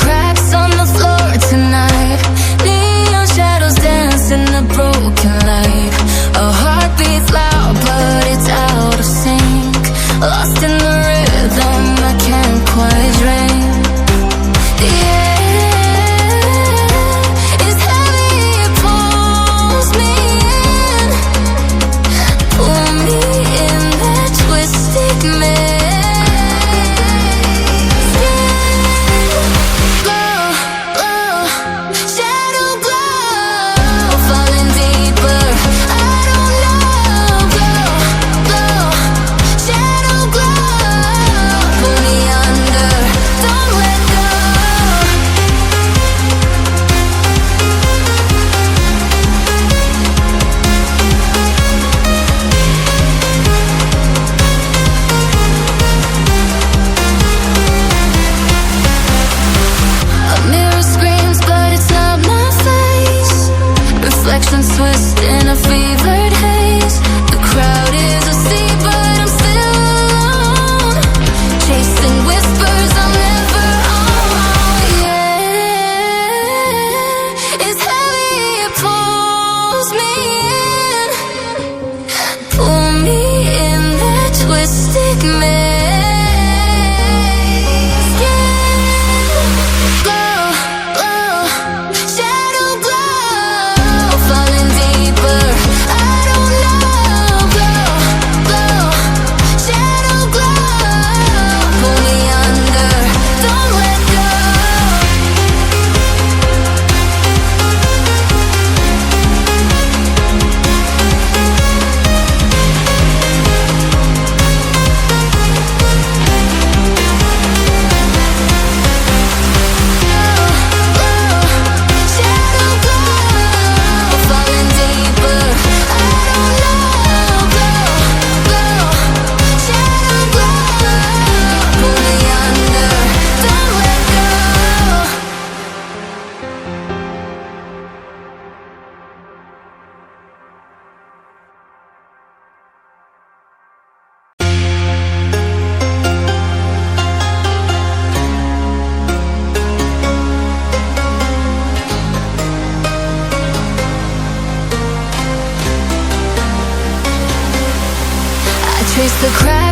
cracks on the floor tonight. Neon shadows dance in the broken light. A heart beats loud but it's out of sync. Lost in the rhythm, I can't quite drink. The air is heavy, it pulls me in. Pull me in that twisted maze. Reflections twist in a fevered haze. The crowd is asleep, but I'm still alone. Chasing whispers I'm never on. Yeah, it's heavy, it pulls me in. Pull me in that twisted maze. Trace the cracks